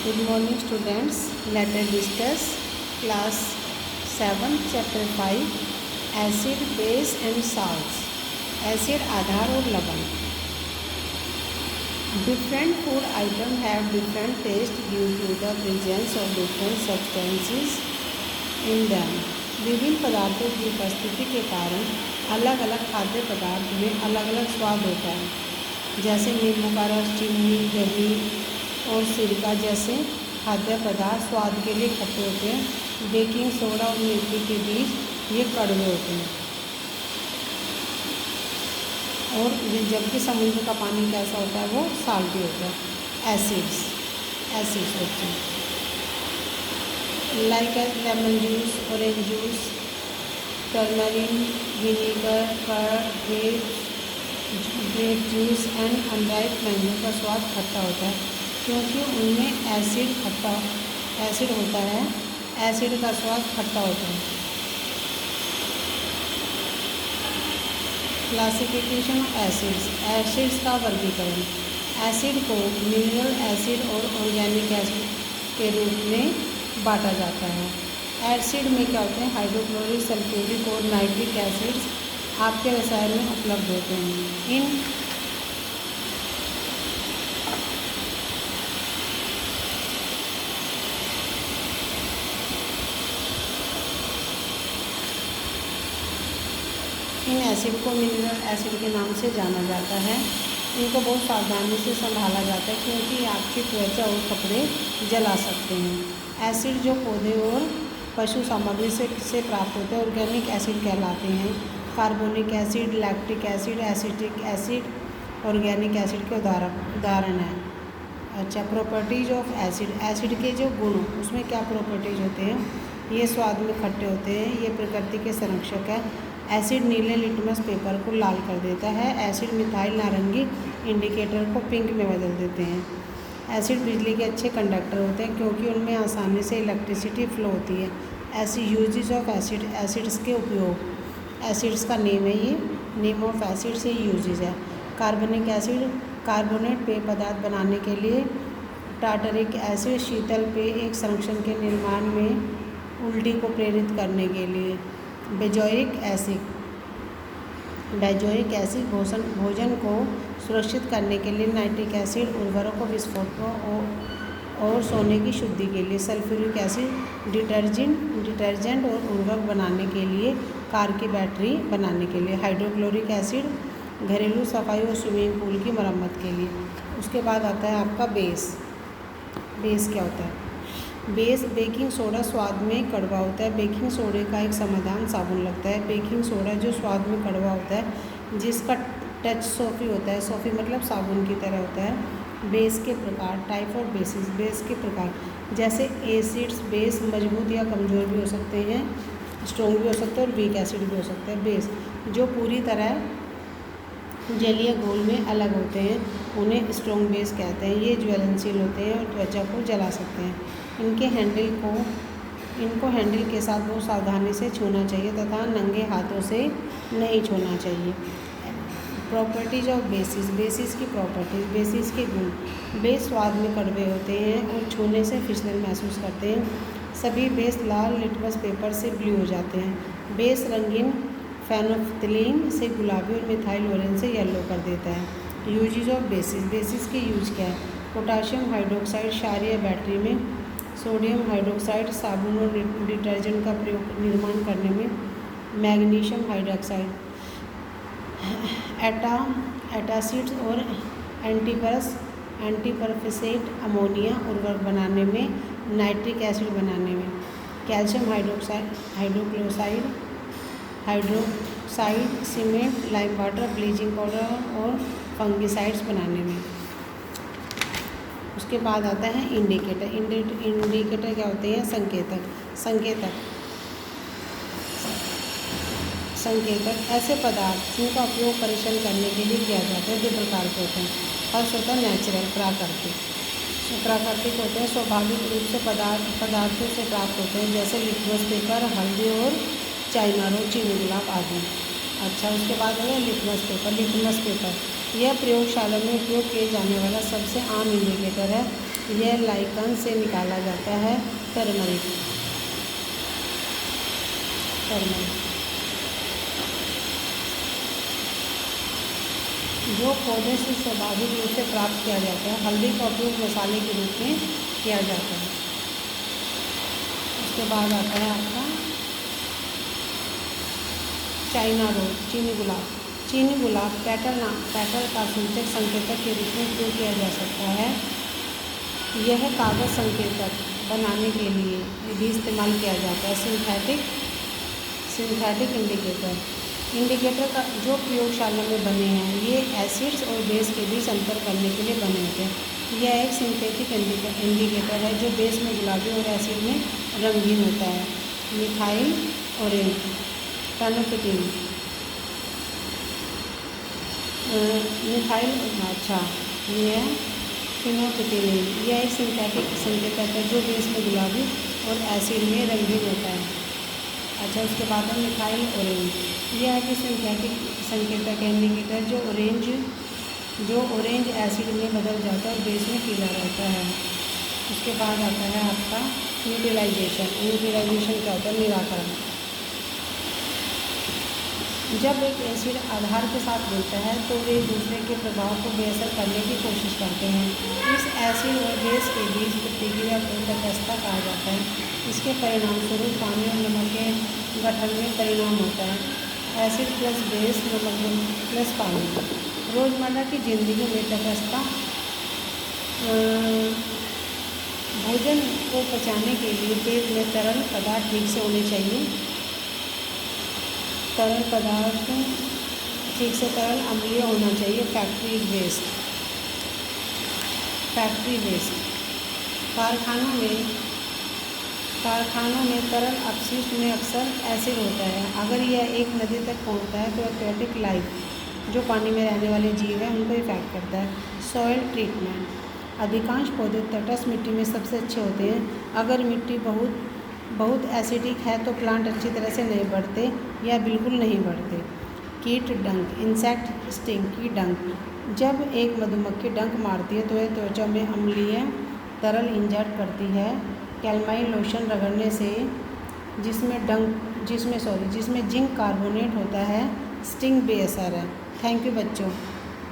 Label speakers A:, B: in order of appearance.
A: Good morning students. Let us discuss class 7 chapter 5 acid, base and salts. Acid आधार और लवण. Different food items have different taste due to the presence of different substances in them. विभिन्न पदार्थों की उपस्थिति के कारण अलग अलग खाद्य पदार्थ में अलग अलग स्वाद होता है. जैसे नींबू का रस, चीनी, दही और सिरका जैसे खाद्य पदार्थ स्वाद के लिए खट्टे होते हैं. बेकिंग सोडा और मिर्ची के बीच ये कड़वे होते हैं. और जबकि समुद्र का पानी कैसा होता है, वो साल्टी होता है. एसिड्स होते हैं like lemon juice, orange juice, tamarind, vinegar, curd, grape juice and unripe mango का स्वाद खट्टा होता है क्योंकि उनमें एसिड होता है. एसिड का स्वाद खट्टा होता है. क्लासिफिकेशन ऑफ एसिड्स का वर्गीकरण. एसिड को मिनरल एसिड और ऑर्गेनिक एसिड के रूप में बांटा जाता है. एसिड में क्या होते हैं, हाइड्रोक्लोरिक, सल्फ्यूरिक और नाइट्रिक एसिड्स आपके रसायन में उपलब्ध होते हैं. इन एसिड को मिनरल एसिड के नाम से जाना जाता है. इनको बहुत सावधानी से संभाला जाता है क्योंकि आपकी त्वचा और कपड़े जला सकते हैं. एसिड जो पौधे और पशु सामग्री से प्राप्त होते हैं ऑर्गेनिक एसिड कहलाते हैं. Carbonic acid, lactic acid, acetic acid organic acid के उदाहरण हैं. अच्छा, प्रॉपर्टीज ऑफ एसिड. एसिड के जो गुण, उसमें क्या प्रॉपर्टीज होते हैं. ये स्वाद में खट्टे होते हैं. ये प्रकृति के संरक्षक है. एसिड नीले लिटमस पेपर को लाल कर देता है. एसिड मिथाइल नारंगी इंडिकेटर को पिंक में बदल देते हैं. एसिड बिजली के अच्छे कंडक्टर होते हैं क्योंकि उनमें आसानी से इलेक्ट्रिसिटी फ्लो होती है. ऐसी यूजेस ऑफ एसिड. एसिड्स के उपयोग. एसिड्स का नेम है, ये नेम ऑफ एसिड से यूजेस है. कार्बनिक एसिड कार्बोनेट पेय पदार्थ बनाने के लिए. टार्टरिक एसिड शीतल पेय एक संरक्षण के निर्माण में उल्टी को प्रेरित करने के लिए. बेजोइक एसिड भोजन को सुरक्षित करने के लिए. नाइट्रिक एसिड उर्वरकों, विस्फोटकों और सोने की शुद्धि के लिए. सल्फ्यूरिक एसिड डिटर्जेंट और उर्वरक बनाने के लिए. कार की बैटरी बनाने के लिए. हाइड्रोक्लोरिक एसिड घरेलू सफाई और स्विमिंग पूल की मरम्मत के लिए. उसके बाद आता है आपका बेस. बेस क्या होता है. बेकिंग सोडा स्वाद में कड़वा होता है. बेकिंग सोडे का एक समाधान साबुन लगता है. बेकिंग सोडा जो स्वाद में कड़वा होता है, जिसका टच सॉफी होता है. सॉफी मतलब साबुन की तरह होता है. बेस के प्रकार. Type of basis. बेस के प्रकार जैसे एसिड्स. बेस मजबूत या कमज़ोर भी हो सकते हैं, स्ट्रॉन्ग भी हो सकते हैं और वीक एसिड भी हो सकते हैं. बेस जो पूरी तरह जलीय घोल में अलग होते हैं, उन्हें स्ट्रॉन्ग बेस कहते हैं. ये ज्वलनशील होते हैं और त्वचा को जला सकते हैं. इनको हैंडल के साथ बहुत सावधानी से छूना चाहिए तथा नंगे हाथों से नहीं छूना चाहिए. Properties of basis. बेसिस की प्रॉपर्टीज. बेसिस के गुण. बेस स्वाद में कड़वे होते हैं और छूने से फिसलन महसूस करते हैं. सभी बेस लाल लिटमस पेपर से ब्लू हो जाते हैं. बेस रंगीन फेनोल्फथलीन से गुलाबी और मिथाइल ऑरेंज से येलो कर देता है. Uses of basis. बेसिस के यूज क्या है. पोटाशियम हाइड्रोक्साइड क्षारीय बैटरी में. सोडियम हाइड्रोक्साइड साबुन और डिटर्जेंट का प्रयोग निर्माण करने में. मैग्नीशियम हाइड्रोक्साइड एटासिड्स और एंटीपरफेसेट अमोनिया उर्वरक बनाने में. नाइट्रिक एसिड बनाने में. Calcium hydroxide cement, lime water, bleaching powder और फंगिसाइड्स बनाने में. उसके बाद आता है इंडिकेटर. इंडिकेटर क्या होते हैं. संकेतक ऐसे पदार्थ जिनका उपयोग परीक्षण करने के लिए किया जाता है, दो प्रकार के होते हैं. फर्स्ट होता है नेचुरल, प्राकृतिक होते हैं. स्वाभाविक रूप से पदार्थों से प्राप्त होते हैं, जैसे लिटमस पेपर, हल्दी और चाइना रोज, चीनी गुलाब आदि. अच्छा, उसके बाद है लिटमस पेपर. यह प्रयोगशाला में उपयोग किए जाने वाला सबसे आम इंडिकेटर है. यह लाइकन से निकाला जाता है टर्मरिक। जो पौधे से स्वाभाविक रूप से प्राप्त किया जाता है। हल्दी का उपयोग मसाले के रूप में किया जाता है। उसके बाद आता है आपका चाइना रोज, चीनी गुलाब। चीनी गुलाब पेटल का सूचक संकेतक के रूप में उपयोग किया जा सकता है। यह कागज संकेतक बनाने के लिए भी इस्तेमाल किया जाता है। सिंथेटिक इंडिकेटर का जो प्रयोगशाला में बने हैं, ये एसिड्स और बेस के बीच अंतर करने के लिए बने होते हैं। यह एक सिंथेटिक इंडिकेटर है जो बेस में गुलाबी और एसिड में रंगीन होता है। मिथाइल ऑरेंज टर्नपेटिन ये है फिनोपेटिलिन। यह एक सिंथेटिक संकेतक है जो बेस में गुलाबी और एसिड में रंगीन होता है। अच्छा, उसके बाद है मिथाइल ऑरेंज। यह है कि सिंथेटिक संकेतक इंडिकेटर जो ऑरेंज एसिड में बदल जाता है और बेस में पीला रहता है। उसके बाद आता है आपका न्यूट्रलाइजेशन। क्या होता है? निराकरण। जब एक एसिड आधार के साथ मिलता है तो वे एक दूसरे के प्रभाव को बेअसर करने की कोशिश करते हैं। इस एसिड और बेस के बीच प्रतिक्रिया को तटस्थता कहा जाता है। इसके परिणाम स्वरूप पानी और नमक के गठन में परिणाम होता है। एसिड प्लस बेस, नमक प्लस पानी। रोज़मर्रा की ज़िंदगी में तटस्थता भोजन को पचाने के लिए पेट में तरल पदार्थ ठीक से होने चाहिए। तरल पदार्थ ठीक से तरल अम्लीय होना चाहिए। Factory waste. कारखानों में तरल अपशिष्ट में अक्सर एसिड होता है। अगर यह एक नदी तक पहुंचता है तो एक्वेटिक लाइफ जो पानी में रहने वाले जीव हैं उनको इफेक्ट करता है। Soil treatment. अधिकांश पौधे तटस्थ मिट्टी में सबसे अच्छे होते हैं। अगर मिट्टी बहुत एसिडिक है तो प्लांट अच्छी तरह से नहीं बढ़ते या बिल्कुल नहीं बढ़ते। कीट डंक, इंसेक्ट स्टिंग की डंक। जब एक मधुमक्खी डंक मारती है तो यह त्वचा में अम्लीय तरल इंजेक्ट करती है। कैलमाइन लोशन रगड़ने से जिसमें जिंक कार्बोनेट होता है, स्टिंग बेअसर है। थैंक यू बच्चों।